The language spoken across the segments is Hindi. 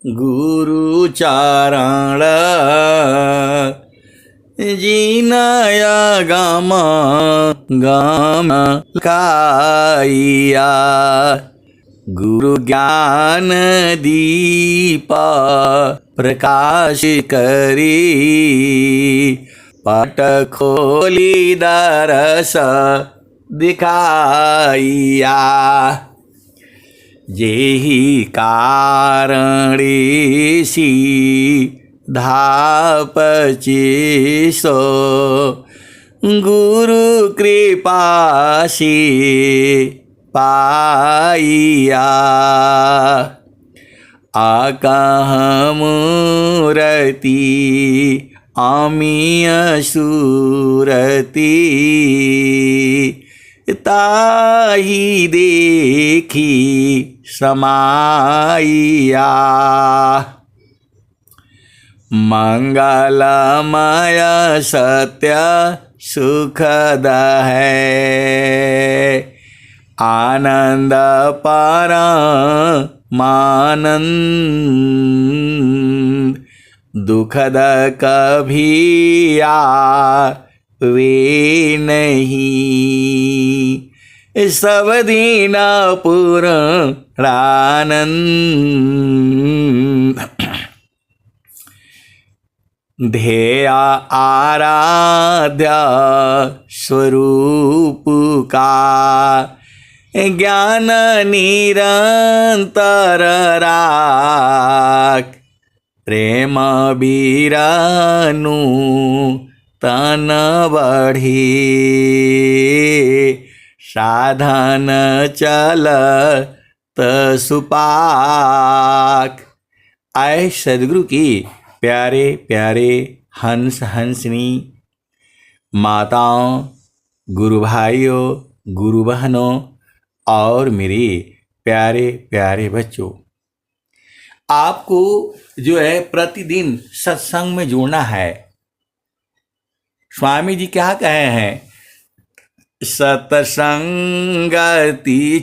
गुरु चारण जीनाया गाम गाम काइया। गुरु ज्ञान दीप प्रकाश करी पट खोली दरस दिखाइया। जेहि कारणेसी धापचिसो गुरु कृपा से पाइया। आकाह मूरति अमीय सूरति ताहि देखी समाइया। मंगलमय सत्य सुखद है आनंद परमानंद। दुखद कभी आवे नहीं सब दिन पूर्णानंद। ध्येय आराध्य स्वरूप का ज्ञान निरंतर राख। प्रेम बीरानु तन बढ़ी साधन चल सुपाक। आए सदगुरु की प्यारे प्यारे हंस हंसनी माताओं, गुरु भाइयों, गुरु बहनों और मेरे प्यारे प्यारे बच्चों, आपको जो है प्रतिदिन सत्संग में जुड़ना है। स्वामी जी क्या कहे हैं? सत्संगति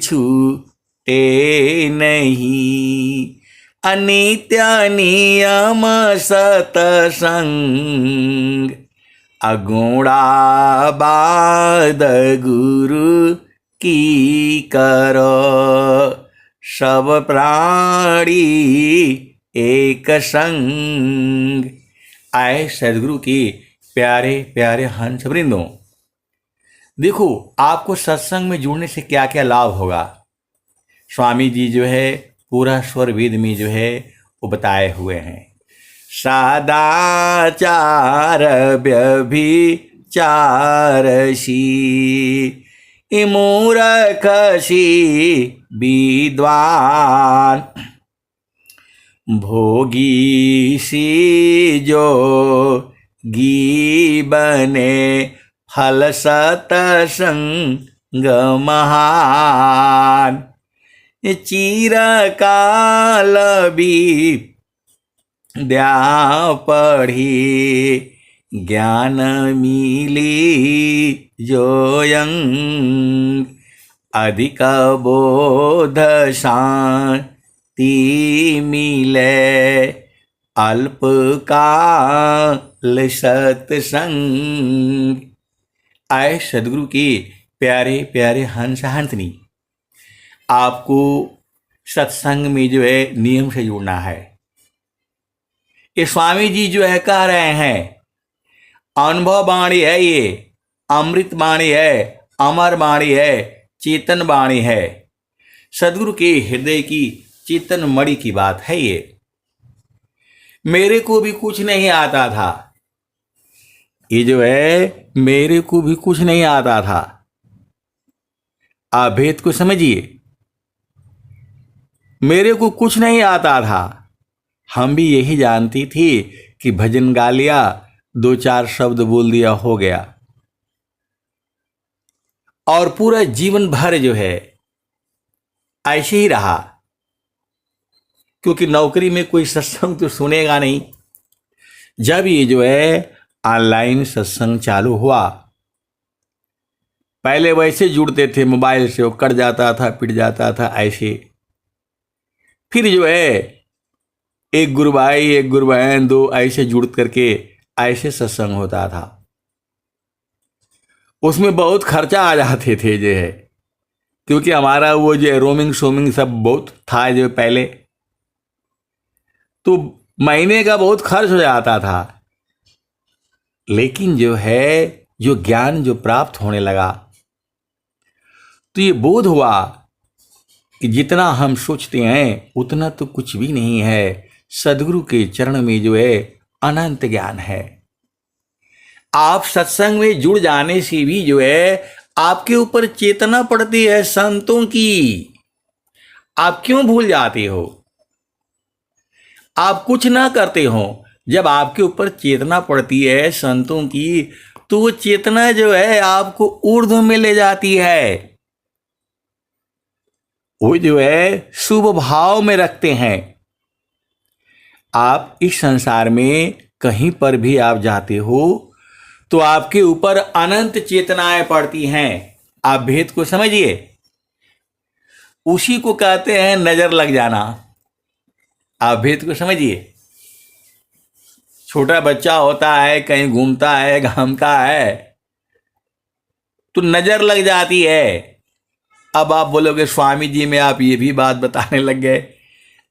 छूटे नहीं अनित्य नियम सत्संग। अगुणाबाद गुरु की करो सब प्राणी एक संग। आए सदगुरु की प्यारे प्यारे हंस वृंदों, देखो आपको सत्संग में जुड़ने से क्या क्या लाभ होगा। स्वामी जी जो है पूरा स्वर वेद में जो है वो बताए हुए हैं। सदाचार व्यभिचारसी मूर्खसी विद्वान। भोगी सी जो गी बने फल सतसंग महान। चिरकाल विद्या पढ़ी ज्ञान मिली जोयंग। अधिक बोध शांति मिले अल्पकाल सत्संग। आए सदगुरु की प्यारे प्यारे हंस हंसनी, आपको सत्संग में जो है नियम से जुड़ना है। ये स्वामी जी जो है कह रहे हैं अनुभव वाणी है, ये अमृत वाणी है, अमर वाणी है, चेतन वाणी है। सदगुरु के हृदय की चेतन मणि की बात है ये। मेरे को भी कुछ नहीं आता था, ये जो है मेरे को भी कुछ नहीं आता था। आप भेद को समझिए। मेरे को कुछ नहीं आता था, हम भी यही जानती थी कि भजन गा लिया, दो चार शब्द बोल दिया, हो गया। और पूरा जीवन भर जो है ऐसे ही रहा, क्योंकि नौकरी में कोई सत्संग तो सुनेगा नहीं। जब ये जो है ऑनलाइन सत्संग चालू हुआ, पहले वैसे जुड़ते थे मोबाइल से, वो कट जाता था, पिट जाता था ऐसे। फिर जो है एक गुरु भाई एक गुरु बहन दो ऐसे जुड़ करके ऐसे सत्संग होता था। उसमें बहुत खर्चा आ जाते थे जो है, क्योंकि हमारा वो जो रोमिंग शोमिंग सब बहुत था जो पहले, तो महीने का बहुत खर्च हो जाता था। लेकिन जो है जो ज्ञान जो प्राप्त होने लगा तो ये बोध हुआ कि जितना हम सोचते हैं उतना तो कुछ भी नहीं है। सदगुरु के चरण में जो है अनंत ज्ञान है। आप सत्संग में जुड़ जाने से भी जो है आपके ऊपर चेतना पड़ती है संतों की। आप क्यों भूल जाते हो? आप कुछ ना करते हो, जब आपके ऊपर चेतना पड़ती है संतों की, तो वो चेतना जो है आपको ऊर्ध्व में ले जाती है। वो जो है शुभ भाव में रखते हैं। आप इस संसार में कहीं पर भी आप जाते हो तो आपके ऊपर अनंत चेतनाएं पड़ती हैं। आप भेद को समझिए, उसी को कहते हैं नजर लग जाना। आप भेद को समझिए। छोटा बच्चा होता है, कहीं घूमता है, घामता है, तो नजर लग जाती है। अब आप बोलोगे स्वामी जी में आप ये भी बात बताने लग गए।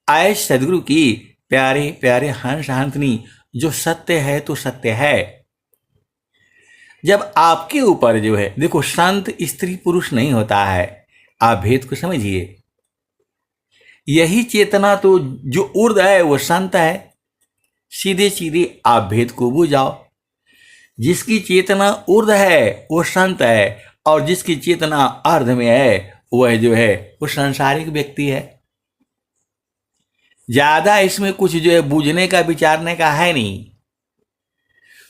आए सदगुरु की प्यारे प्यारे हंस हंसनी, जो सत्य है तो सत्य है। जब आपके ऊपर जो है, देखो संत स्त्री पुरुष नहीं होता है। आप भेद को समझिए। यही चेतना तो जो ऊर्ध्व है वो संत है। सीधे सीधे आप भेद को बुझाओ। जिसकी चेतना ऊर्ध्व है वो संत है, और जिसकी चेतना अर्ध में है वह जो है वो सांसारिक व्यक्ति है। ज्यादा इसमें कुछ जो है बूझने का विचारने का है नहीं।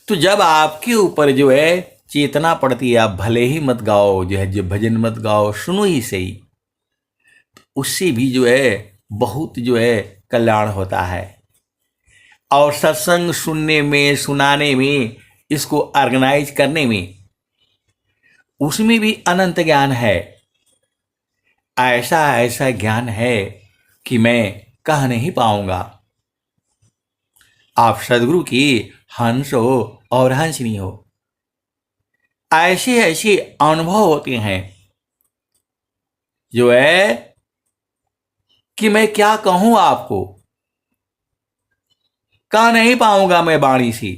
तो जब आपके ऊपर जो है चेतना पड़ती है, आप भले ही मत गाओ जो है, जो भजन मत गाओ, सुनो ही सही, उससे भी जो है बहुत जो है कल्याण होता है। और सत्संग सुनने में, सुनाने में, इसको ऑर्गेनाइज करने में, उसमें भी अनंत ज्ञान है। ऐसा ऐसा ज्ञान है कि मैं कह नहीं पाऊंगा। आप सदगुरु की हंस हो और हंसनी हो, ऐसे ऐसे अनुभव होते हैं जो है कि मैं क्या कहूं आपको, कह नहीं पाऊंगा मैं वाणी से।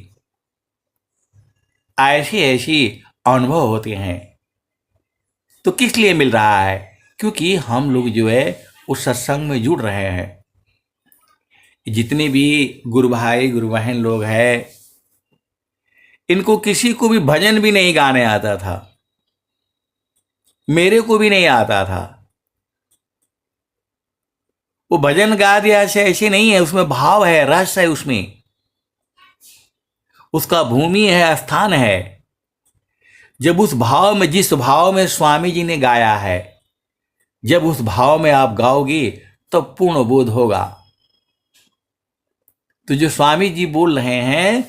ऐसे ऐसे अनुभव होते हैं। तो किस लिए मिल रहा है? क्योंकि हम लोग जो है उस सत्संग में जुड़ रहे हैं। जितने भी गुरु भाई गुरु बहन लोग हैं, इनको किसी को भी भजन भी नहीं गाने आता था। मेरे को भी नहीं आता था। वो भजन गा दिया ऐसे ऐसे नहीं है, उसमें भाव है, रस है, उसमें उसका भूमि है, स्थान है। जब उस भाव में, जिस भाव में स्वामी जी ने गाया है, जब उस भाव में आप गाओगे तो पूर्ण बोध होगा। तो जो स्वामी जी बोल रहे हैं,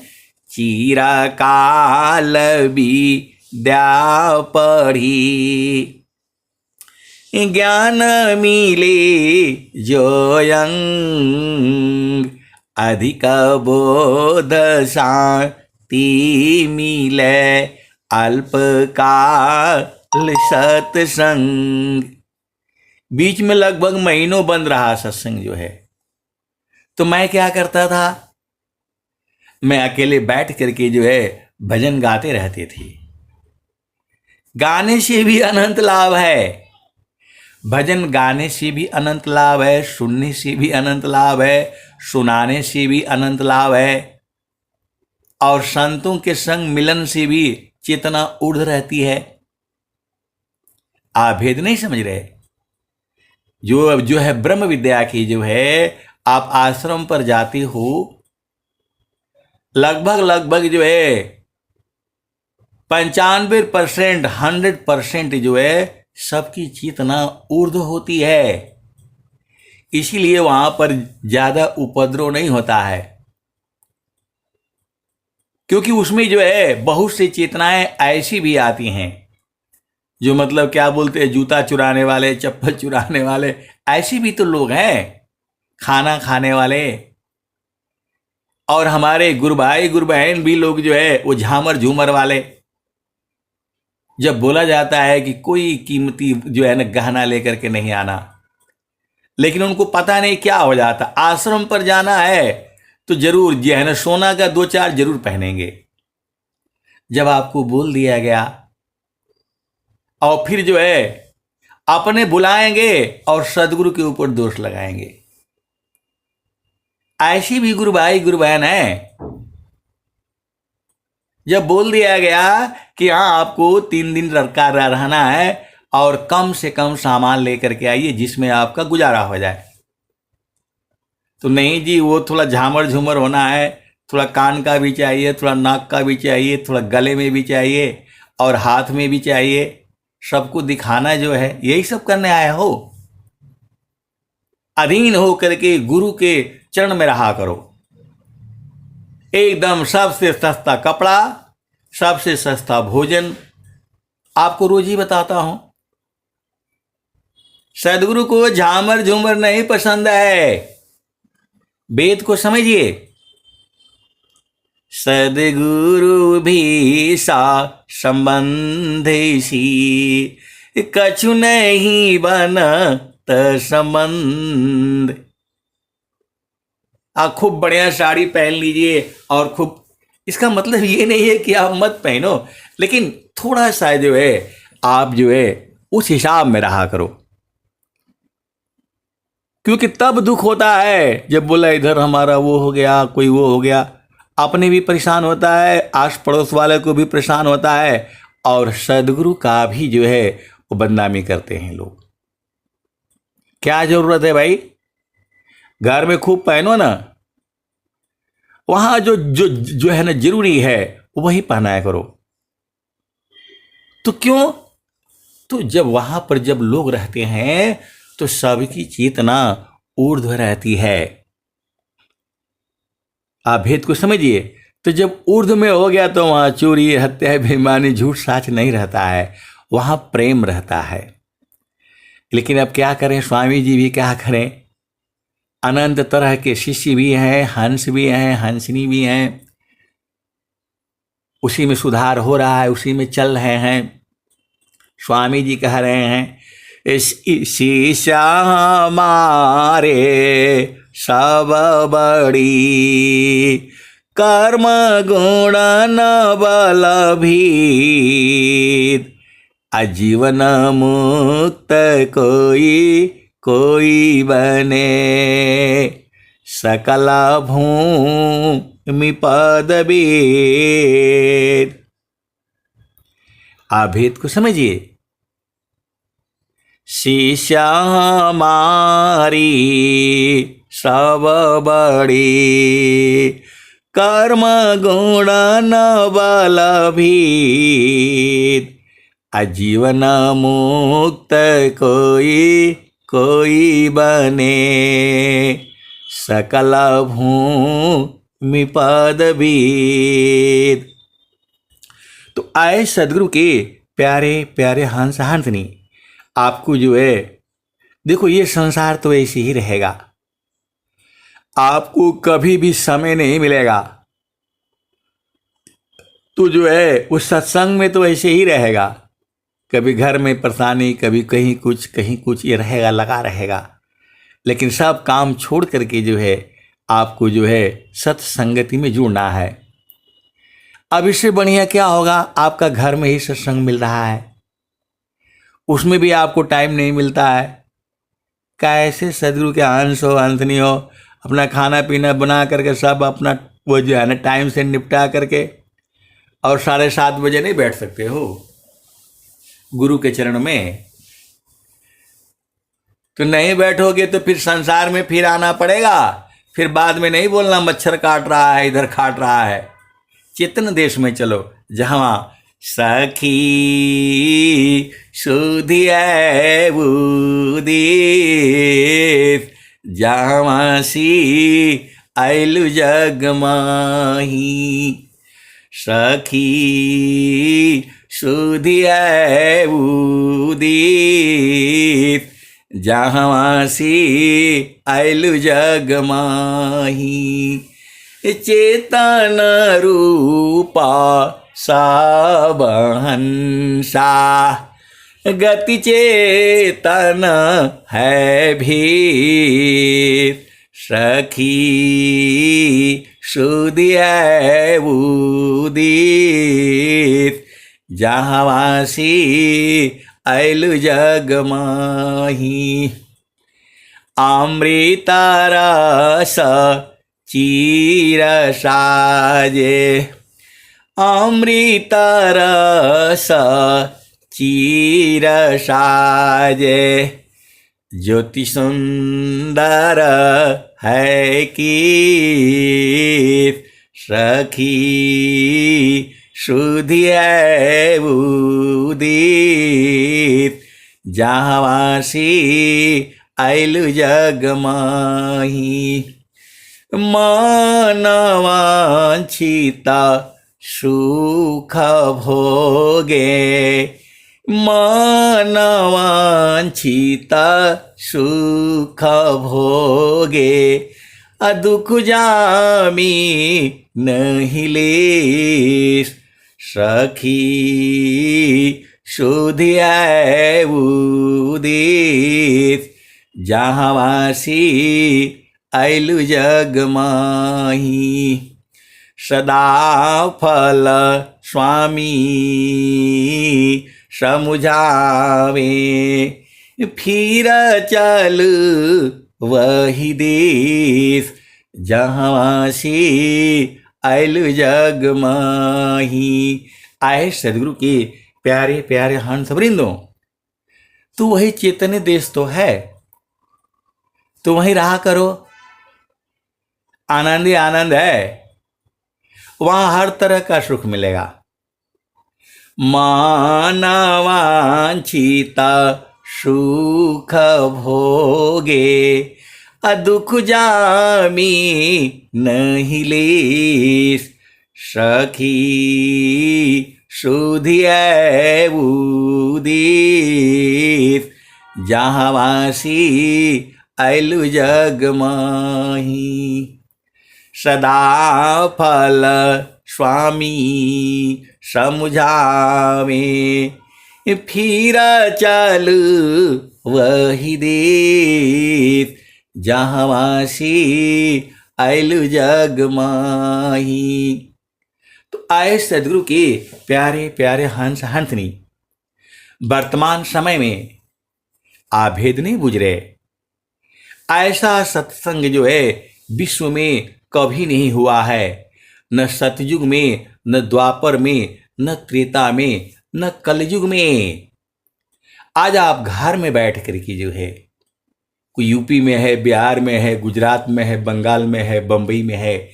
चिरकाल विद्या पढ़ी ज्ञान मिले जोयंग, अधिक बोध शांति मिले अल्पकाल सत्संग। बीच में लगभग महीनों बंद रहा सत्संग जो है। तो मैं क्या करता था, मैं अकेले बैठ करके जो है भजन गाते रहते थे। गाने से भी अनंत लाभ है। भजन गाने से भी अनंत लाभ है, सुनने से भी अनंत लाभ है, सुनाने से भी अनंत लाभ है, और संतों के संग मिलन से भी चेतना ऊर्ध्व रहती है। आप भेद नहीं समझ रहे? जो है ब्रह्म विद्या की जो है, आप आश्रम पर जाते हो, लगभग जो है 95%, 100% जो है सबकी चेतना ऊर्ध्व होती है। इसीलिए वहां पर ज्यादा उपद्रव नहीं होता है, क्योंकि उसमें जो है बहुत सी चेतनाएं ऐसी भी आती हैं जो मतलब क्या बोलते हैं, जूता चुराने वाले, चप्पल चुराने वाले, ऐसे भी तो लोग हैं, खाना खाने वाले। और हमारे गुरु भाई गुरु बहन भी लोग जो है वो झामर झूमर वाले, जब बोला जाता है कि कोई कीमती जो है ना गहना लेकर के नहीं आना, लेकिन उनको पता नहीं क्या हो जाता, आश्रम पर जाना है तो जरूर जो है ना सोना का 2-4 जरूर पहनेंगे। जब आपको बोल दिया गया और फिर जो है अपने बुलाएंगे और सदगुरु के ऊपर दोष लगाएंगे। ऐसी भी गुरु भाई गुरु बहन है, जब बोल दिया गया कि हाँ आपको 3 दिन रहना है और कम से कम सामान लेकर के आइए जिसमें आपका गुजारा हो जाए, तो नहीं जी वो थोड़ा झामर झूमर होना है, थोड़ा कान का भी चाहिए, थोड़ा नाक का भी चाहिए, थोड़ा गले में भी चाहिए और हाथ में भी चाहिए, सबको दिखाना जो है, यही सब करने आए हो। अधीन हो करके गुरु के चरण में रहा करो। एकदम सबसे सस्ता कपड़ा, सबसे सस्ता भोजन। आपको रोज ही बताता हूं, सदगुरु को झामर झूमर नहीं पसंद है। वेद को समझिए, सदगुरु भी सा संबंधी कछु नहीं बनत संबंध। आप खूब बढ़िया साड़ी पहन लीजिए और खूब, इसका मतलब ये नहीं है कि आप मत पहनो, लेकिन थोड़ा सा जो है आप जो है उस हिसाब में रहा करो, क्योंकि तब दुख होता है जब बोला इधर हमारा वो हो गया, कोई वो हो गया, अपने भी परेशान होता है, आस पड़ोस वाले को भी परेशान होता है और सदगुरु का भी जो है वो बदनामी करते हैं लोग। क्या जरूरत है भाई, घर में खूब पहनो ना, वहां जो जो जो है ना जरूरी है वही पहनाया करो। तो क्यों, तो जब वहां पर जब लोग रहते हैं तो सबकी चेतना ऊर्ध्व रहती है। आप भेद को समझिए, तो जब ऊर्ध्व में हो गया तो वहां चोरी हत्या बेईमानी झूठ साच नहीं रहता है, वहां प्रेम रहता है। लेकिन अब क्या करें, स्वामी जी भी क्या करें, अनंत तरह के शिष्य भी हैं, हंस भी हैं, हंसनी भी हैं, उसी में सुधार हो रहा है, उसी में चल रहे हैं। स्वामी जी कह रहे हैं, शीशा हमारे सब बड़ी कर्म गुण न बल भीत, आजीवन मुक्त कोई बने, सकल भूमि पदवी। आप भेद को समझिए, शिष्या हमारी सब बड़ी कर्म गुण न बल भीत, आजीवन मुक्त कोई बने, सकल भूमि पदवी। तो आए सदगुरु के प्यारे प्यारे हंस हंसनी, आपको जो है देखो ये संसार तो ऐसे ही रहेगा, आपको कभी भी समय नहीं मिलेगा, तो जो है उस सत्संग में तो ऐसे ही रहेगा, कभी घर में परेशानी, कभी कहीं कुछ ये रहेगा, लगा रहेगा। लेकिन सब काम छोड़ करके जो है आपको जो है सत्संगति में जुड़ना है। अब इससे बढ़िया क्या होगा, आपका घर में ही सत्संग मिल रहा है, उसमें भी आपको टाइम नहीं मिलता है। कैसे सदगुरु के अंश हो अंशनी हो, अपना खाना पीना बना करके सब अपना वो जो है ना टाइम से निपटा करके, और 7:30 बजे नहीं बैठ सकते हो गुरु के चरण में, तो नहीं बैठोगे तो फिर संसार में फिर आना पड़ेगा, फिर बाद में नहीं बोलना मच्छर काट रहा है, इधर काट रहा है। चेतन देश में चलो जहां सखी सुधिया बुदीप, जहां सी आइलु जग माही, सखी सुधिया बुदीप, जहाँ से आइलु जग माही। चेतन रूपा सबहंसा, गति चेतन है भीर, सखी शुद्धि है उदित, जहाँवासी ऐलु जग माही। अमृत रस चीर साजे, अमृत रस चीर साजे, ज्योति सुंदर है कीर्त, सखी शुद्धि है उदित, जहाँवासी ऐलु जग माही। मनवांछित सुख भोगे, मनवांछित सुख भोगे, दुख जामी नहीं लेस, सखी शुद्धि है उदित, जहाँवासी ऐलु जग माही। सदा फल स्वामी समुझावे, फिर चल वही देश, जहाँवासी ऐलु जग माही। आए सदगुरु के प्यारे प्यारे हंस वृंदों, तू वही चैतन्य देश तो है, तो वहीं रहा करो। आनंद ही आनंद है, वहां हर तरह का सुख मिलेगा। मानवांछित सुख भोगे, दुख जामी नहीं लेस, सखी शुद्धि है उदित, जहाँवासी ऐलु जग माही। सदा फल स्वामी समुझावे, फिर चल वही देश, जहाँवासी ऐलु जग माही। तो आए सदगुरु के प्यारे प्यारे हंस हंसनी, वर्तमान समय में आभेद नहीं बुझ रहे। ऐसा सत्संग जो है विश्व में कभी नहीं हुआ है, न सतयुग में, न द्वापर में, न त्रेता में, न कलयुग में। आज आप घर में बैठ कर के जो है, कोई यूपी में है, बिहार में है, गुजरात में है, बंगाल में है, बंबई में है,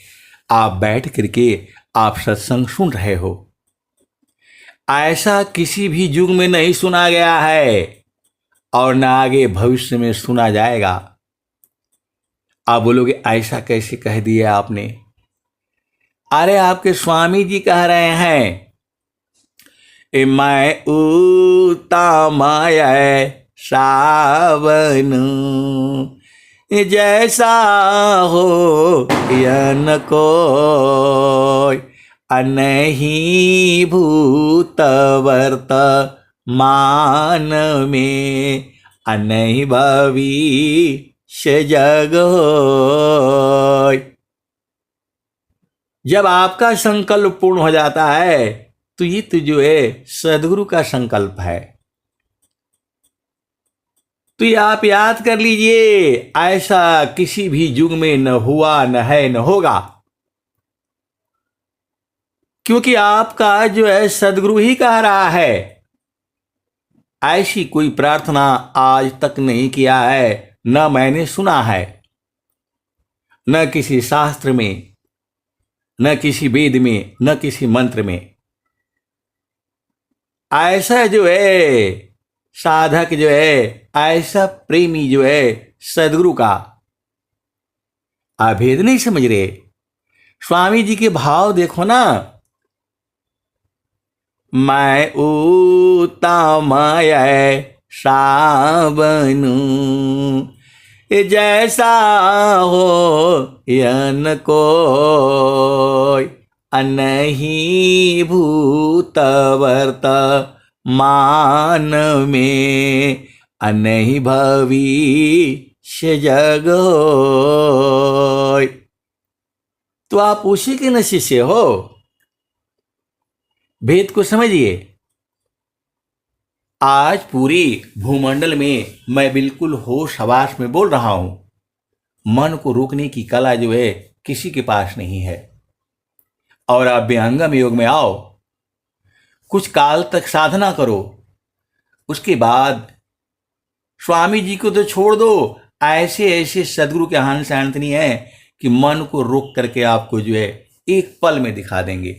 आप बैठ करके आप सत्संग सुन रहे हो। ऐसा किसी भी युग में नहीं सुना गया है और न आगे भविष्य में सुना जाएगा। आप बोलोगे ऐसा कैसे कह दिया आपने? अरे आपके स्वामी जी कह रहे हैं, मैं उत्तमय सावन, जैसा हो यन कोय, नहीं भूत वर्तमान में, नहीं भविष्य जग होय। जब आपका संकल्प पूर्ण हो जाता है तो ये तो जो है सदगुरु का संकल्प है। तो ये आप याद कर लीजिए, ऐसा किसी भी युग में न हुआ, न है, न होगा, क्योंकि आपका जो है सदगुरु ही कह रहा है। ऐसी कोई प्रार्थना आज तक नहीं किया है, न मैंने सुना है, न किसी शास्त्र में, न किसी वेद में, न किसी मंत्र में। ऐसा जो है साधक जो है, ऐसा प्रेमी जो है सदगुरु का, अभेद नहीं समझ रहे। स्वामी जी के भाव देखो ना, मैं उत्तमय सावन, जैसा हो यन कोय, अनहि भूत वर्तमान में, अनहि भविष्य जग होय। तो आप उसी के न शिष्य हो। भेद को समझिए। आज पूरी भूमंडल में मैं बिल्कुल होश हवास में बोल रहा हूं। मन को रोकने की कला जो है किसी के पास नहीं है। और आप विहंगम योग में आओ, कुछ काल तक साधना करो, उसके बाद स्वामी जी को तो छोड़ दो, ऐसे ऐसे सदगुरु के हंस एंथनी है कि मन को रोक करके आपको जो है एक पल में दिखा देंगे।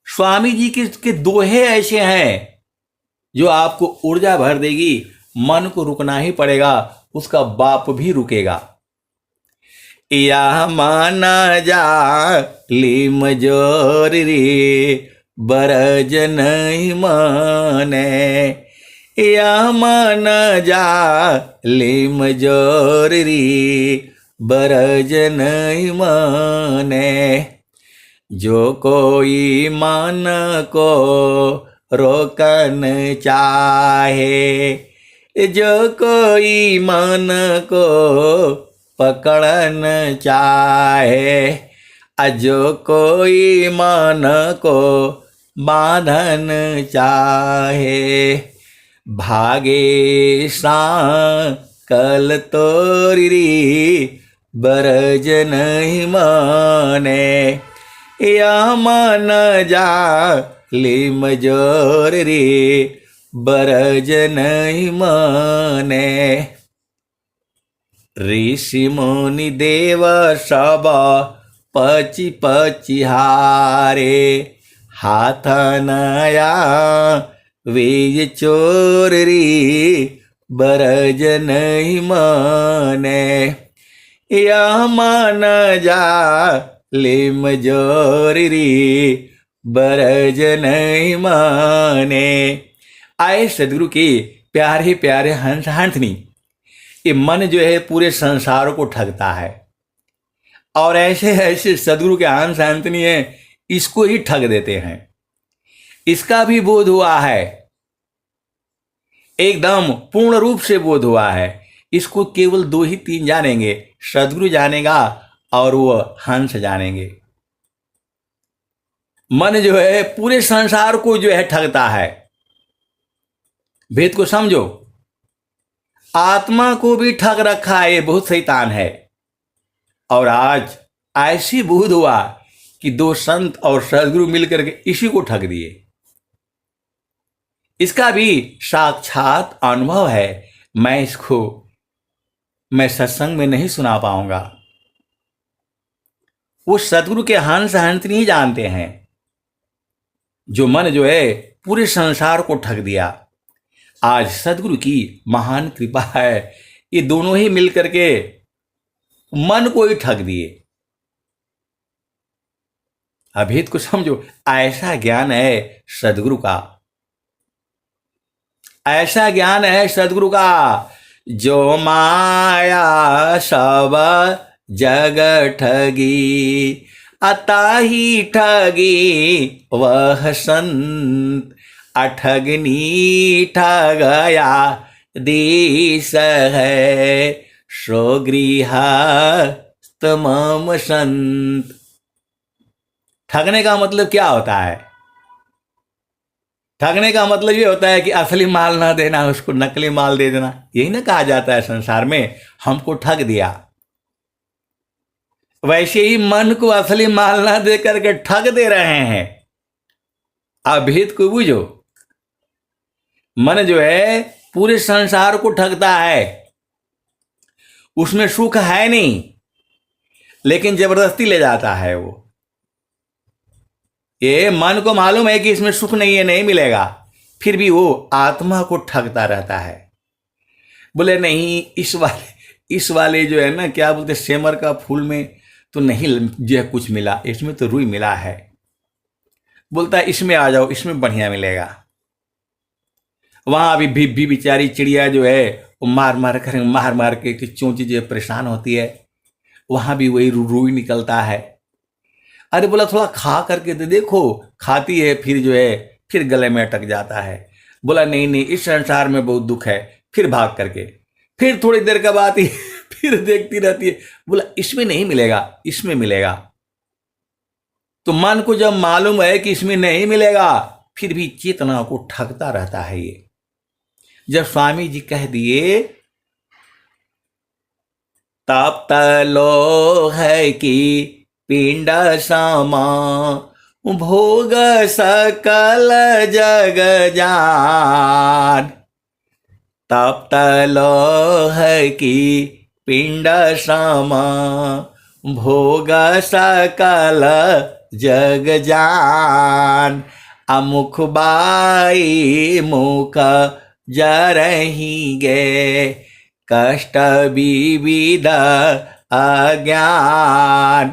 स्वामी जी के दोहे ऐसे हैं जो आपको ऊर्जा भर देगी। मन को रुकना ही पड़ेगा, उसका बाप भी रुकेगा। या माना जा लिम जोर रे बरज नहीं माने, या माना जा लिम जोर रे बरज नहीं माने। जो कोई मन को रोकन चाहे, जो कोई मन को पकड़न चाहे, जो कोई मन को बांधन चाहे, भागे कल तोरी बरज नहीं माने, या मन जा लिम जोर रे बरज नहीं माने। ऋषि मुनि देव सब पची पची हारे, हाथ नया वे चोर रे बरज नहीं माने, या मन जा लिम जोर रे बरज नहीं माने। आए सदगुरु के प्यारे प्यारे हंस हंसनी। ये मन जो है पूरे संसार को ठगता है, और ऐसे ऐसे सदगुरु के हंस हंसनी है, इसको ही ठग देते हैं। इसका भी बोध हुआ है, एकदम पूर्ण रूप से बोध हुआ है। इसको केवल 2 ही 3 जानेंगे, सदगुरु जानेगा और वो हंस जानेंगे। मन जो है पूरे संसार को जो है ठगता है। भेद को समझो। आत्मा को भी ठग रखा है, ये बहुत शैतान है। और आज ऐसी बोध हुआ कि 2 संत और सदगुरु मिलकर के इसी को ठग दिए। इसका भी साक्षात अनुभव है। मैं सत्संग में नहीं सुना पाऊंगा। वो सदगुरु के हंस हंस नहीं जानते हैं। जो मन जो है पूरे संसार को ठग दिया। आज सदगुरु की महान कृपा है, ये दोनों ही मिलकर के मन को ही ठग दिए। अभेद को समझो। ऐसा ज्ञान है सदगुरु का, ऐसा ज्ञान है सदगुरु का। जो माया सब जग ठगी, अताही ठगी वह संत, अठगनी ठगया देश है, सो गृहस्थ मम संत। ठगने का मतलब क्या होता है? ठगने का मतलब ये होता है कि असली माल ना देना, उसको नकली माल दे देना। यही ना कहा जाता है संसार में, हमको ठग दिया। वैसे ही मन को असली माल ना दे करके ठग दे रहे हैं। अभेद को बुझो। मन जो है पूरे संसार को ठगता है, उसमें सुख है नहीं, लेकिन जबरदस्ती ले जाता है वो। ये मन को मालूम है कि इसमें सुख नहीं है, नहीं मिलेगा, फिर भी वो आत्मा को ठगता रहता है। बोले नहीं, इस वाले जो है ना, क्या बोलते, सेमर का फूल में तो नहीं जो है कुछ मिला, इसमें तो रुई मिला है। बोलता है इसमें आ जाओ, इसमें बढ़िया मिलेगा। वहां अभी भी बेचारी चिड़िया जो है वो मार मार के चोंची जो परेशान होती है, वहां भी वही रुई निकलता है। अरे बोला थोड़ा खा करके तो देखो, खाती है फिर जो है फिर गले में अटक जाता है। बोला नहीं नहीं, इस संसार में बहुत दुख है। फिर भाग करके फिर थोड़ी देर के बाद ही फिर देखती रहती है। बोला इसमें नहीं मिलेगा, इसमें मिलेगा। तो मन को जब मालूम है कि इसमें नहीं मिलेगा, फिर भी चेतना को ठगता रहता है ये। जब स्वामी जी कह दिए तप तलो है कि पिंड समा भोग सकल जग जान, तप तलो है कि पिंड समा भोग सकल जग जान, अमुख बाई मुख जरही गे कष्ट विविध अज्ञान।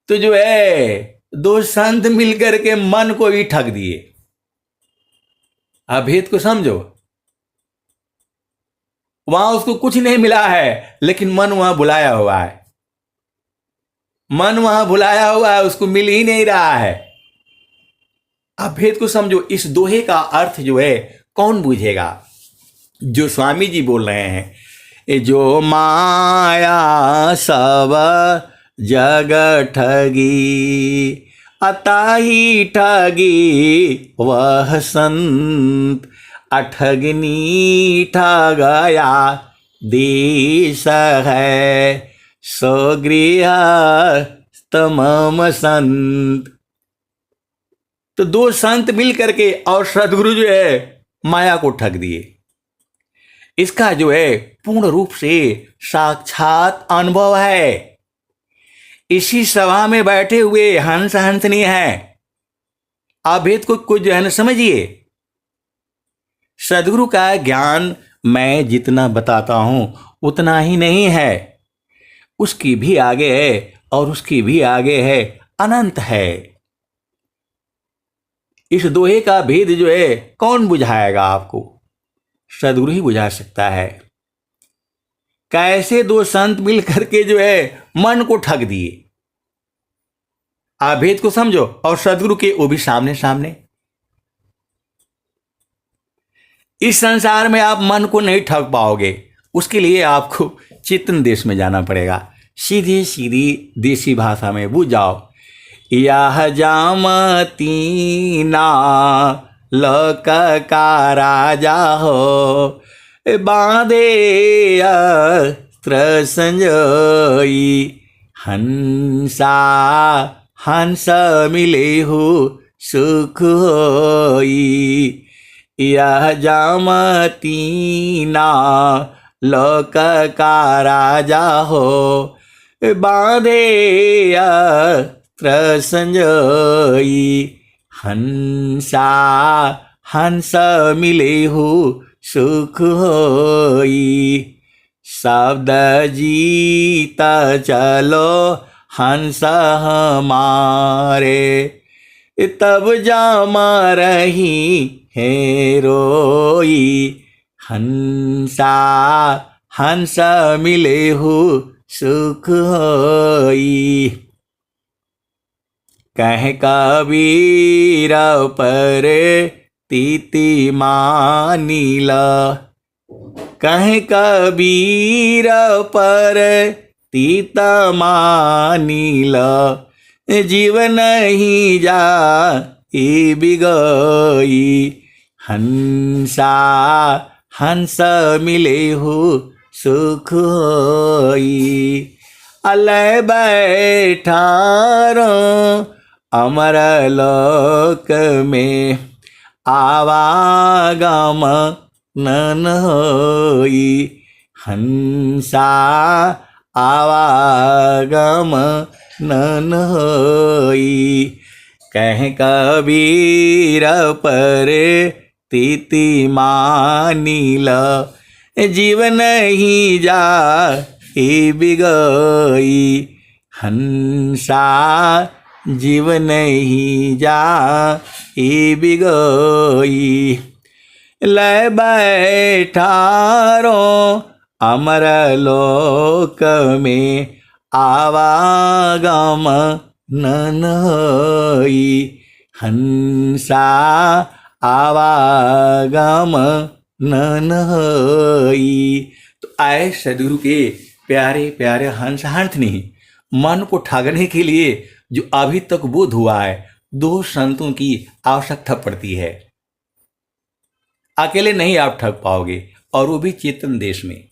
तो जो है दो संत मिलकर के मन को भी ठग दिए। अभेद को समझो, वहां उसको कुछ नहीं मिला है, लेकिन मन वहां बुलाया हुआ है। मन वहां बुलाया हुआ है, उसको मिल ही नहीं रहा है। अभेद को समझो। इस दोहे का अर्थ जो है कौन बुझेगा? जो स्वामी जी बोल रहे हैं, ये जो माया सब जग ठगी, अताही ठगी वह संत, अठगनी ठगया देश है, सो गृह तमम संत। तो दो संत मिल करके और सदगुरु जो है माया को ठग दिए। इसका जो है पूर्ण रूप से साक्षात अनुभव है। इसी सभा में बैठे हुए हंस हंसनी है। अभेद को कुछ जो है ना समझिए। सदगुरु का ज्ञान मैं जितना बताता हूं उतना ही नहीं है, उसकी भी आगे है और उसकी भी आगे है, अनंत है। इस दोहे का भेद जो है कौन बुझाएगा आपको? सदगुरु ही बुझा सकता है। कैसे दो संत मिल करके जो है मन को ठग दिए। अभेद को समझो और सदगुरु के वो भी सामने सामने। इस संसार में आप मन को नहीं ठग पाओगे, उसके लिए आपको चेतन देश में जाना पड़ेगा। सीधी सीधी देसी भाषा में बुझ जाओ। यह जामती ना लोक का राजा हो, बांधे अस्त्र संजोई, हंसा हंस मिले हो सुख होई। यह जामती ना लोक का राजा हो, बांधे अस्त्र संजोई, हंसा हंस मिले हो सुख होई। शब्द जीत चलो हंस हमारे, तब जामा रही है रोई। हंसा हंस मिले हो सुख होई। कह कबीर पर तीति मानीला, कह कबीर पर तीता मानीला, जीवन ही जा बिगोई। हंसा हंस मिले हो सुख होई। अलय बैठारो अमर लोक में, आवागम नन होई। हंसा आवागम नन होई। कह कबीर पर तीति मानीला, जीवन ही जा बिगोई। हंसा जीवन ही जा बिगोई। लय बैठारो अमर लोक में आवागम ननई। हंसा आवागम ननई। तो आए सदगुरु के प्यारे प्यारे हंस हंसनी, मन को ठगने के लिए जो अभी तक बोध हुआ है, दो संतों की आवश्यकता पड़ती है। अकेले नहीं आप ठग पाओगे, और वो भी चेतन देश में।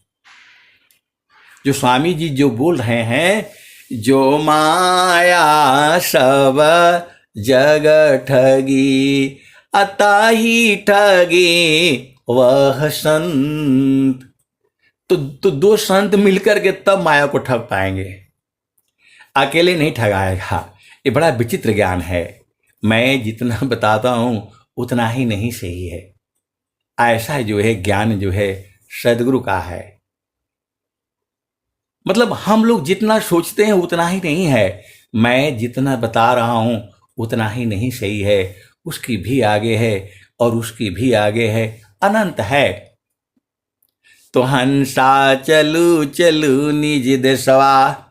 जो स्वामी जी जो बोल रहे हैं, जो माया सब जग ठगी, अताही ठगी वह संत। तो दो संत मिलकर के तब माया को ठग पाएंगे, अकेले नहीं ठगाएगा। ये बड़ा विचित्र ज्ञान है। मैं जितना बताता हूं उतना ही नहीं सही है। ऐसा जो है ज्ञान जो है सदगुरु का है। मतलब हम लोग जितना सोचते हैं उतना ही नहीं है। मैं जितना बता रहा हूं उतना ही नहीं सही है। उसकी भी आगे है और उसकी भी आगे है, अनंत है। तो हंसा चलू चलू निज देशवा,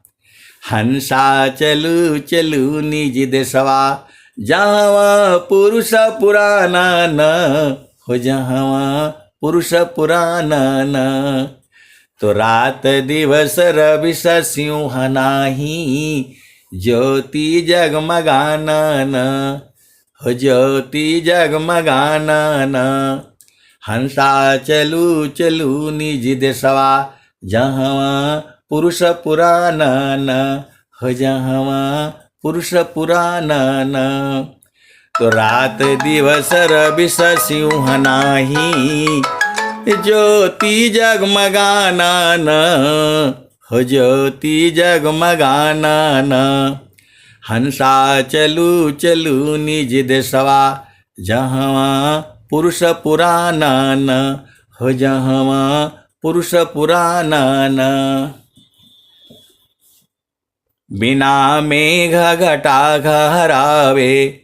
हंसा चलू चलू निज देशवा, जहाँ पुरुष पुराना न हो, जहाँ पुरुष पुराना न। तो रात दिवस रवि सिंह नाही, ज्योति जगमगाना न हो, ज्योति जगमगाना न। हंसा चलू चलू निज देशवा, जहाँ पुरुष पुराना न हो, जहाँ पुरुष पुराना न। तो रात दिवस रवि सिंह नाही, ज्योति जगमगाना न हो, ज्योति जगमगाना न। हंसा चलू चलू निज देशवा, जहाँ पुरुष पुराना न हो, जहाँ पुरुष पुराना न। बिना मेघ घटा घरावे,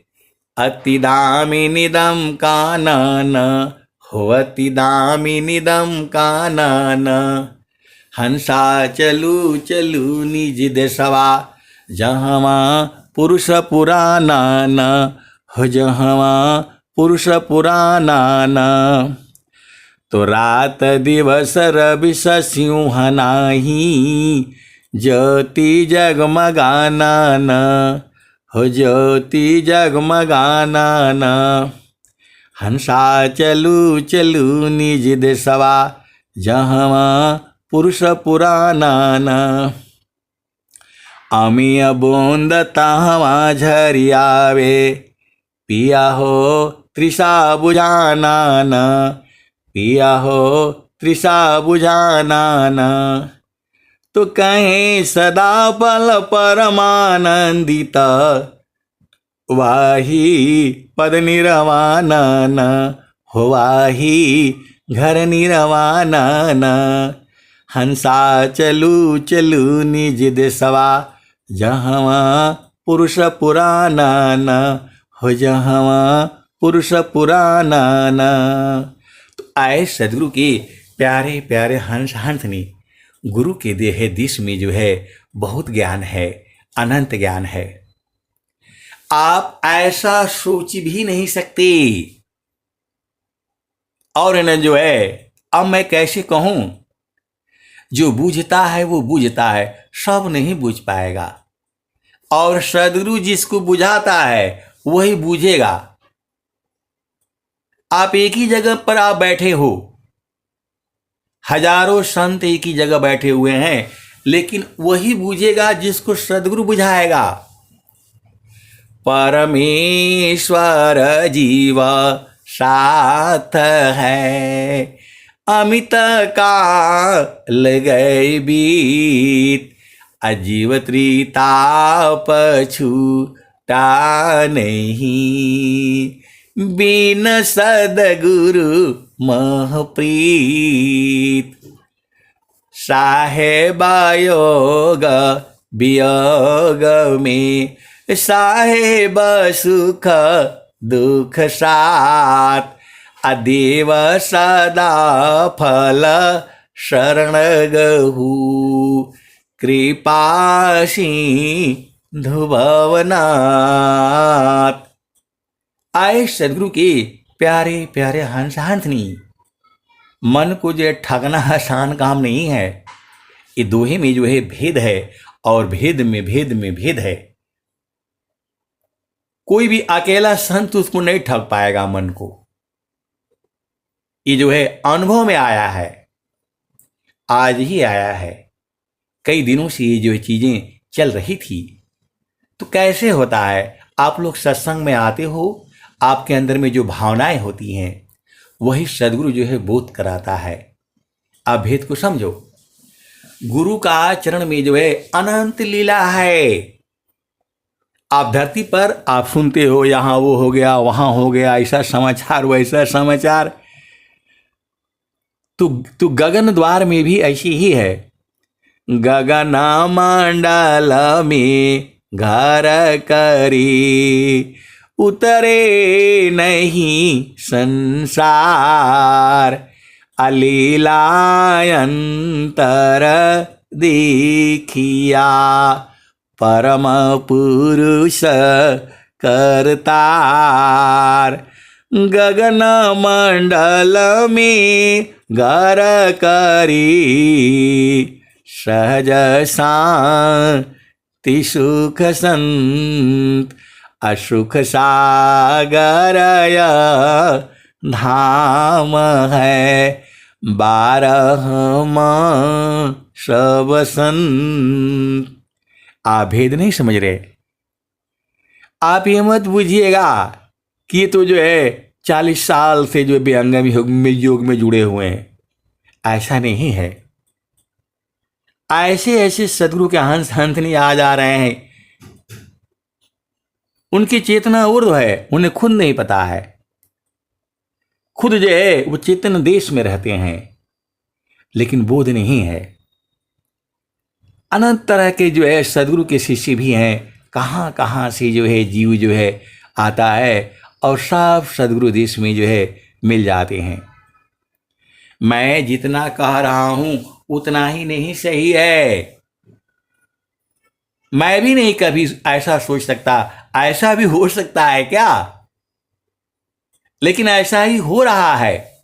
अति दामिनीदम कानन हो, अति दामिनीदम कानन। हंसा चलू चलू निज देशवा, जहाँ पुरुष पुराना न हो, जहाँ पुरुष पुराना न। तो रात दिवस रवि सिंह नाही, ज्योति जगमगाना न हो, ज्योति जगमगाना न। हंसा चलू चलू निज देशवा, जहाँ पुरुष पुराना न। अमिय बूंद तहवा झरियावे, पिया हो तृषा बुझाना न, पिया हो तृषा बुझाना न। तो कहें सदा पल परमानंदित, वाही पद निर्वाणा न हो, वाही घर निर्वाणा न। हंसा चलू चलू निज देशवा, जहाँ पुरुष पुराना न हो, जहाँ पुरुष पुराना न। तो आए सदगुरु के प्यारे प्यारे हंस हंसनी, गुरु के देह दिश में जो है बहुत ज्ञान है, अनंत ज्ञान है। आप ऐसा सोच भी नहीं सकते। और न जो है, अब मैं कैसे कहूं, जो बूझता है वो बूझता है, सब नहीं बूझ पाएगा। और सदगुरु जिसको बुझाता है वही बूझेगा। आप एक ही जगह पर आप बैठे हो, हजारों संत एक ही जगह बैठे हुए हैं, लेकिन वही बूझेगा जिसको सदगुरु बुझाएगा। परमेश्वर जीवा साथ है, अमित काल गए बीत, अजीव त्रिताप छूटा नहीं, बिन सदगुरु महप्रीत। साहेबा योग वियोग में, साहेब सुख दुख साथ, अदेव सदा फल शरण गहू कृपा सिंधु भवनाथ। आए सदगुरु के प्यारे प्यारे हंस हंसनी, मन को जो ठगना आसान काम नहीं है। ये दोहे में जो है भेद है, और भेद में भेद में भेद है। कोई भी अकेला संत उसको नहीं ठग पाएगा मन को। ये जो है अनुभव में आया है, आज ही आया है। कई दिनों से ये जो चीजें चल रही थी। तो कैसे होता है, आप लोग सत्संग में आते हो, आपके अंदर में जो भावनाएं होती हैं वही सदगुरु जो है बोध कराता है। आप भेद को समझो। गुरु का चरण में जो है अनंत लीला है। आप धरती पर आप सुनते हो, यहां वो हो गया, वहां हो गया, ऐसा समाचार वैसा समाचार। तो गगन द्वार में भी ऐसी ही है। गगन मंडल में घर करी उतरे नहीं संसार, अलीलायंतर देखिया परम पुरुष करतार। गगन मंडल में घर करी सहज शांति सुख संत, असुख सागर धाम है बारह मास बसंत। आप भेद नहीं समझ रहे। आप ये मत बुझिएगा कि ये तो जो है 40 साल से जो बेअंगम योग में जुड़े हुए हैं। ऐसा नहीं है। ऐसे ऐसे सदगुरु के हंस हंसनी आ जा रहे हैं, उनकी चेतना ऊर्ध्व है, उन्हें खुद नहीं पता है। खुद जो है वो चेतन देश में रहते हैं, लेकिन बोध नहीं है। अनंत तरह के जो है सदगुरु के शिष्य भी हैं। कहां कहां से जो है जीव जो है आता है, और सब सदगुरु देश में जो है मिल जाते हैं। मैं जितना कह रहा हूं उतना ही नहीं सही है। मैं भी नहीं कभी ऐसा सोच सकता, ऐसा भी हो सकता है क्या? लेकिन ऐसा ही हो रहा है।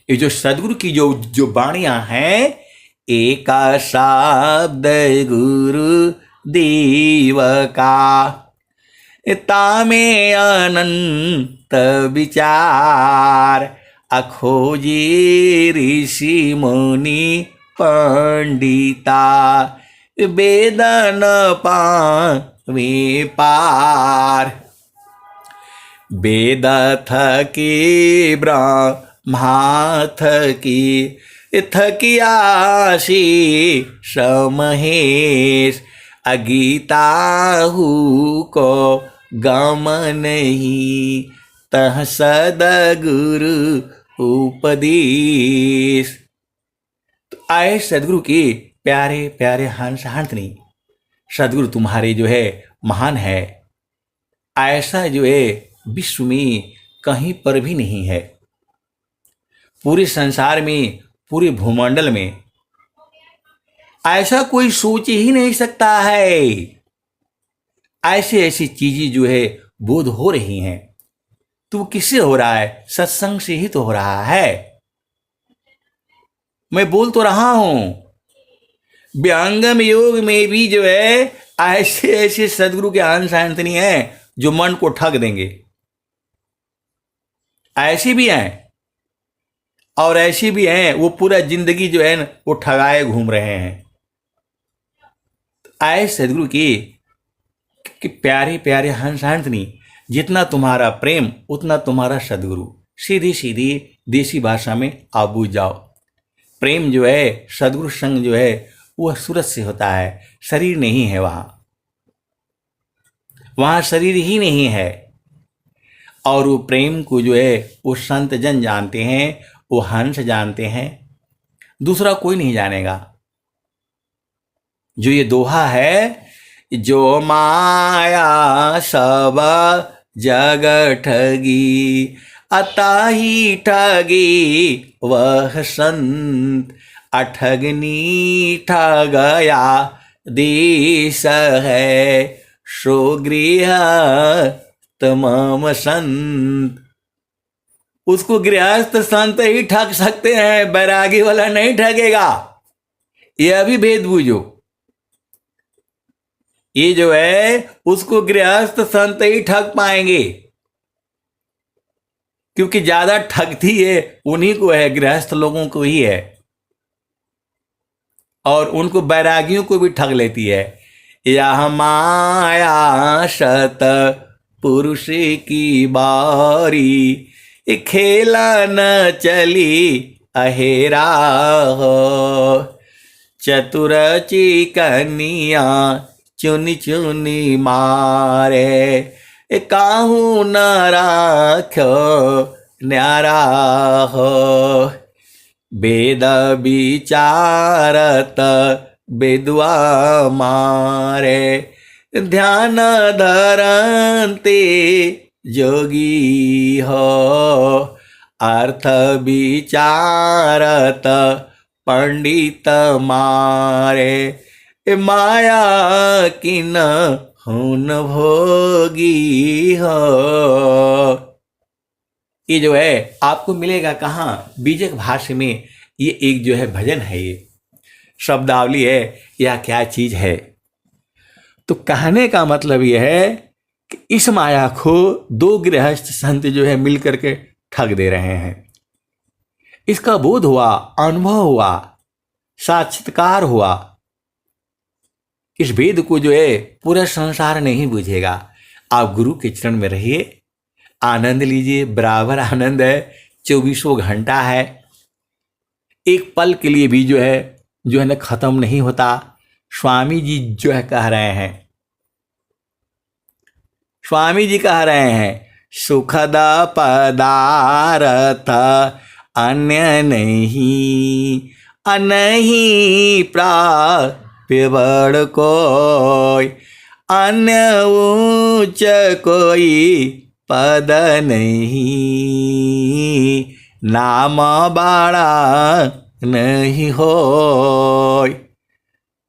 ये जो सदगुरु की जो वाणियां हैं, एक शब्द गुरु देव का, तामे अनंत विचार, अखोजी ऋषि मुनि पंडिता, वेदन पावे पार। वेद थकी ब्रह्मा थकी, थकियासी समहेश, अगीता को गम नहीं, तह सदगुरु उपदेश। तो आए सदगुरु के प्यारे प्यारे हंस हंसनी, सदगुरु तुम्हारे जो है महान है। ऐसा जो है विश्व में कहीं पर भी नहीं है। पूरे संसार में, पूरे भूमंडल में ऐसा कोई सोच ही नहीं सकता है। ऐसी ऐसी चीजें जो है बोध हो रही हैं। तो किससे हो रहा है? सत्संग से ही तो हो रहा है। मैं बोल तो रहा हूं, व्यंगम योग में भी जो है ऐसे ऐसे सदगुरु के अंश अंतनी हैं जो मन को ठग देंगे। ऐसी भी हैं, और ऐसी भी हैं वो पूरा जिंदगी जो है ना वो ठगाए घूम रहे हैं। आए सदगुरु की प्यारे प्यारे हंस हंसनी, जितना तुम्हारा प्रेम उतना तुम्हारा सदगुरु। सीधी सीधी देसी भाषा में आप बूझ जाओ। प्रेम जो है, सदगुरु संग जो है वह सूरत से होता है। शरीर नहीं है वहां शरीर ही नहीं है। और वो प्रेम को जो है वो संत जन जानते हैं, वो हंस जानते हैं, दूसरा कोई नहीं जानेगा। जो ये दोहा है, जो माया सब जग ठगी, अताही ठगी वह संत, अठगनी ठगया देश है, सो गृह तमाम संत। उसको गृहस्थ संत ही ठग सकते हैं, बैरागी वाला नहीं ठगेगा। यह भी भेद बूझो। ये जो है उसको गृहस्थ संत ही ठग पाएंगे, क्योंकि ज्यादा ठगती है उन्हीं को है, गृहस्थ लोगों को ही है, और उनको बैरागियों को भी ठग लेती है। यह माया शत पुरुष की बारी, खेला न चली अहेरा हो, चतुर चिकनिया चुनी चुनी मारे, काहू न राख्यो न्यारा हो, वेद विचारत बेदुआ मारे, ध्यान धरंते जोगी हो, अर्थ विचारत पंडित मारे, माया किन हुन भोगी हो। ये जो है आपको मिलेगा कहाँ? बीजक भाष्य में। ये एक जो है भजन है, ये शब्दावली है, यह क्या चीज है। तो कहने का मतलब यह है कि इस माया को दो गृहस्थ संत जो है मिल करके ठग दे रहे हैं। इसका बोध हुआ, अनुभव हुआ, साक्षात्कार हुआ। इस वेद को जो है पूरा संसार नहीं बुझेगा। आप गुरु के चरण में रहिए, आनंद लीजिए, बराबर आनंद है, 24 घंटा है, एक पल के लिए भी जो है ना खत्म नहीं होता। स्वामी जी जो है कह रहे हैं, स्वामी जी कह रहे हैं, सुखद पदार्थ अन्य नहीं, अनही प्राप्य बड़ कोई, अन्य ऊंच कोई पद नहीं, नाम बड़ा नहीं हो।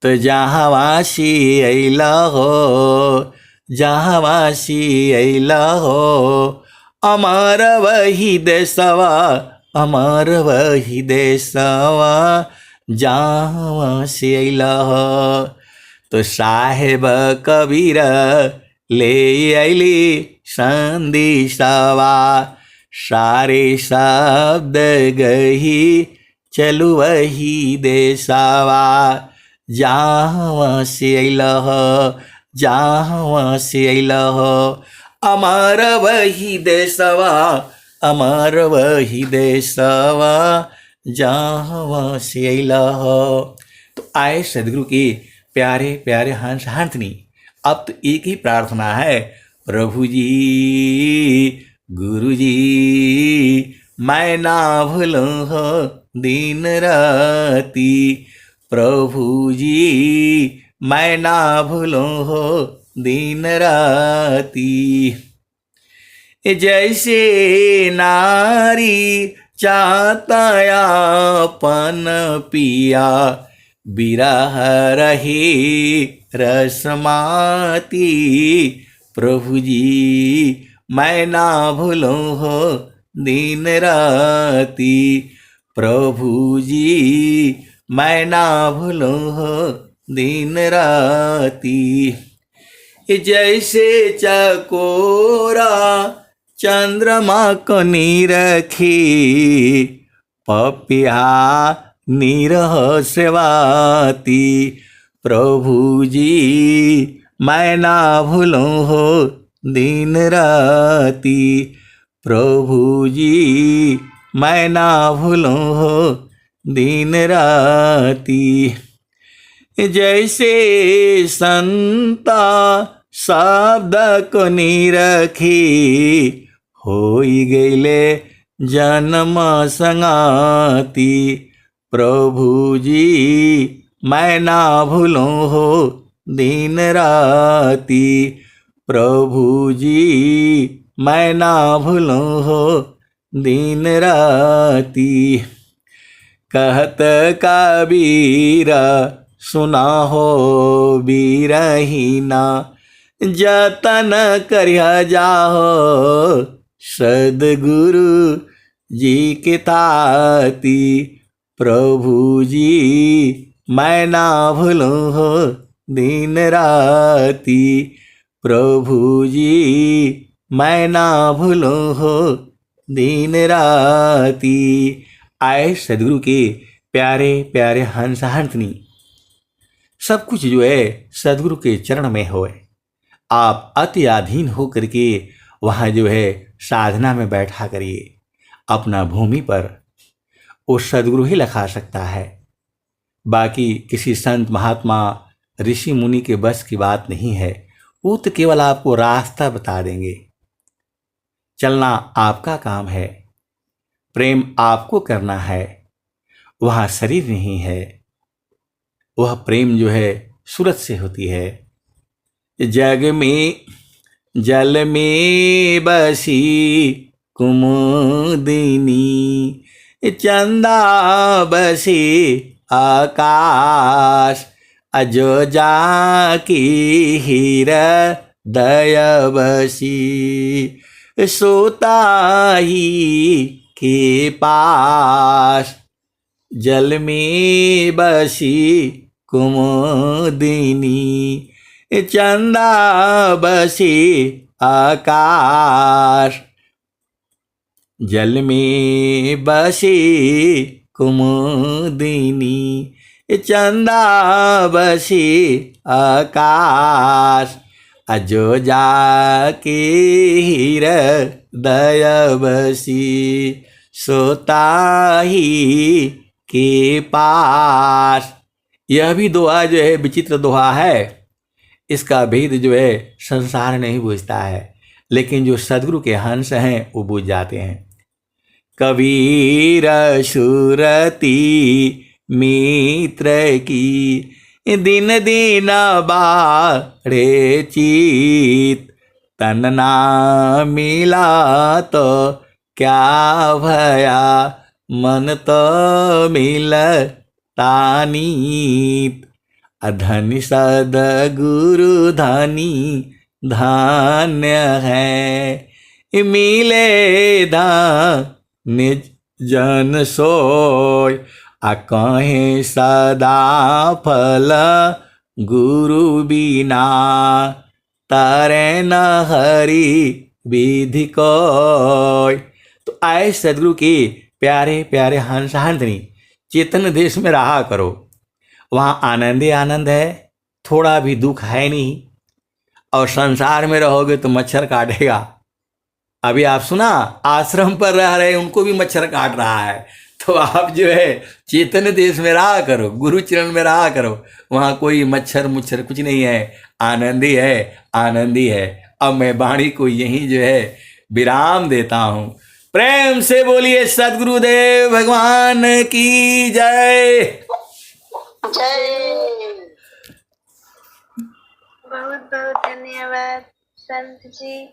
तो जहाँ वासी अइला हो, जहाँ वासी अइला हो, अमर वही देशवा, अमर वही देशवा, जहाँ वासी अइला हो। तो साहेब कबीर ले अइली संदेशवा, सारे शब्द गही चलु वही देशवा, जहाँ से अइला हो, जहाँ से अइला हो, अमर वही देशवा, अमर वही देशवा, जहाँ से अइला हो। तो आए सदगुरु के प्यारे प्यारे हंस हंसनी, अब तो एक ही प्रार्थना है, प्रभु जी गुरु जी मैं ना भूलूं हो दिन राती, प्रभु जी मैं ना भूलूं हो दिन राती। जैसे नारी चाहता अपन पिया, बिरह रही रसमाती, प्रभु जी मैं ना भूलूं हो दिन राती, प्रभु जी मैं ना भूलूं हो दिन राती। जैसे चकोरा चंद्रमा को निरखी, पपिया निरह सेवाती, प्रभु जी मैं ना भूलूं हो दिन राती, प्रभु जी मैं ना भूलूं हो दिन राती। जैसे संता शब्द को निरखी, होई गईले जन्म संगाती, प्रभु जी मैं ना भूलूं हो दिन राती, प्रभु जी मैं ना भूलूं हो दिन राती। कहत कबीर सुना हो बीरहीना, जतन करिया जाहो सदगुरु जी के ताती। प्रभु जी मैं ना भूलूं हो दिन राती, प्रभु जी मैं ना भूलूं हो दिन राती। आए सदगुरु के प्यारे प्यारे हंस हंसनी, सब कुछ जो है सदगुरु के चरण में हो। आप अति अधीन हो करके वहाँ जो है साधना में बैठा करिए। अपना भूमि पर वो सदगुरु ही लखा सकता है, बाकी किसी संत महात्मा ऋषि मुनि के बस की बात नहीं है। वो तो केवल आपको रास्ता बता देंगे। चलना आपका काम है, प्रेम आपको करना है। वहाँ शरीर नहीं है, वह प्रेम जो है सूरत से होती है। जग में जल में बसी कुमुदिनी, चंदा बसी आकाश, अजो जाकी हृदय बसी, सोताही के पास। जल में बसी कुमुदिनी, चंदा बसी आकाश। जल में बसी कुमुदिनी, चंदा बसी आकाश, अजो जाके हृदय बसी, सोताही के पास। यह भी दोहा जो है विचित्र दोहा है। इसका भेद जो है संसार नहीं बूझता है, लेकिन जो सदगुरु के हंस हैं वो बूझ जाते हैं। कबीर सुरती मित्र की, दिन दिन बाढ़े चीत। तन ना मिला तो क्या भया, मन तो मिलता नीत। अधनि सदगुरु धनी धन्य है, मिले निज जन सोय। आ कहे सदा फल गुरु बिना, तारे न हरि विधि कोय। तो आए सदगुरु के प्यारे प्यारे हंस हंसनी, चेतन देश में रहा करो। वहाँ आनंद ही आनंद है, थोड़ा भी दुख है नहीं। और संसार में रहोगे तो मच्छर काटेगा। अभी आप सुना, आश्रम पर रह रहे उनको भी मच्छर काट रहा है। तो आप जो है चेतन देश में रहा करो, गुरु चरण में रहा करो। वहाँ कोई मच्छर मुच्छर कुछ नहीं है, आनंद ही है, आनंद ही है। अब मैं वाणी को यहीं जो है विराम देता हूँ। प्रेम से बोलिए सदगुरुदेव भगवान की जय। जय। बहुत बहुत धन्यवाद संत जी।